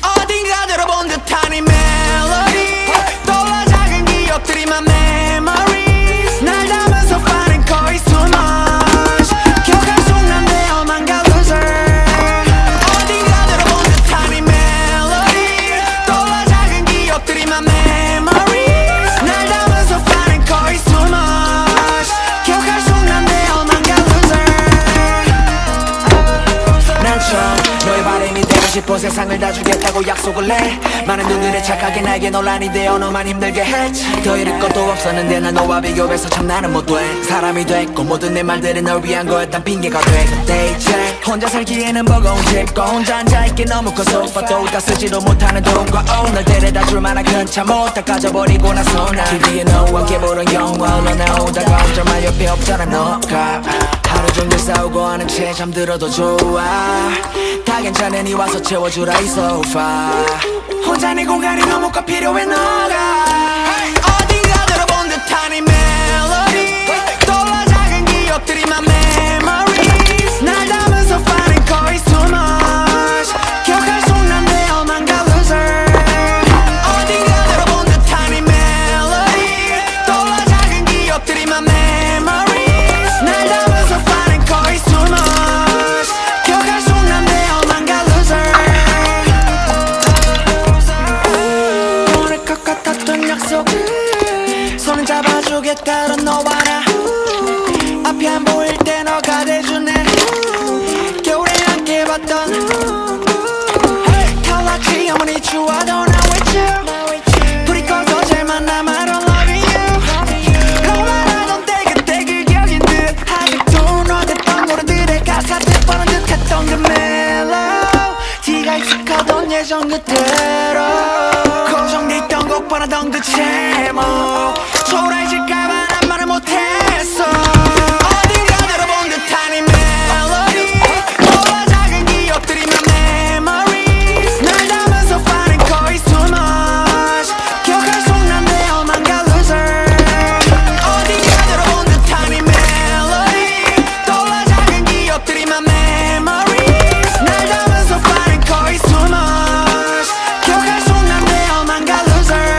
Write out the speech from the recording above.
어딘가 들어본 듯한 이 멜로디 떠올라 작은 기억들이 my memories 날 담아서 빠른 거의 too much 기억할 수 없는데 험한 가 loser 어딘가 들어본 듯한 이 멜로디 떠올라 작은 기억들이 my memories 날 담아서 빠른 거의 too much 기억할 수 없는데 험한 가 loser 난 처음 너의 바람이 되고 싶어 세상을 다 주겠다고 약속을 해 많은 눈들의 착하게 나에게 논란이 되어 너만 힘들게 했지 더 잃을 것도 없었는데 난 너와 비교해서 참 나는 못돼 사람이 됐고 모든 내 말들은 널 위한 거였단 핑계가 돼 이제 혼자 살기에는 버거운 집과 혼자 앉아있기 너무 커서 오빠도 다 쓰지도 못하는 돈과 널 데려다 줄 만한 큰 차 못 다 가져버리고 나서 난 TV에 너와 함께 보는 영화 너 나오다가 혼자 말 옆에 없잖아 너가 하루 종일 싸우고 하는 채 잠들어도 좋아 다 괜찮으니 와서 채워주라 이 소파 혼자 네 공간이 너무 꼭 필요해 너가 어딘가 들어본 듯한 이 멜로디 떠올라 작은 기억들이 my memories 날 담아서 빠른 거의 too much 기억할 수 없는데 험한 가 loser 어딘가 들어본 듯한 이 멜로디 떠올라 작은 기억들이 my memories 날 담아서 빠른 거의 too much 기억할 수 없는데 험한 가 loser 오늘 것 같았던 약속을 손을 잡아주겠다던 너와 나 앞이 안 보일 때 너가 돼주네 겨울에 함께 봤던 탈락지 영원히 추워도 now with you 불이 꺼져 제만 남아 I don't love you 너만 하던 때 그때 그 기억인 듯 아직도 너 됐던 노래들의 가사 뻔한 듯했던 그 멜로디가 익숙하던 예전 그대로 고정돼 있던 곡 뻔하던 그 제목 초라해질까봐 난 말을 못했어 어딘가 들어본 듯한 이 멜로디 떠올라 작은 기억들이 my memories 날 담아서 빠른 거의 too much 기억할 수 없는데 험한 가 loser 어딘가 들어본 듯한 이 멜로디 떠올라 작은 기억들이 my memories 날 담아서 빠른 거의 too much 기억할 수 없는데 험한 가 loser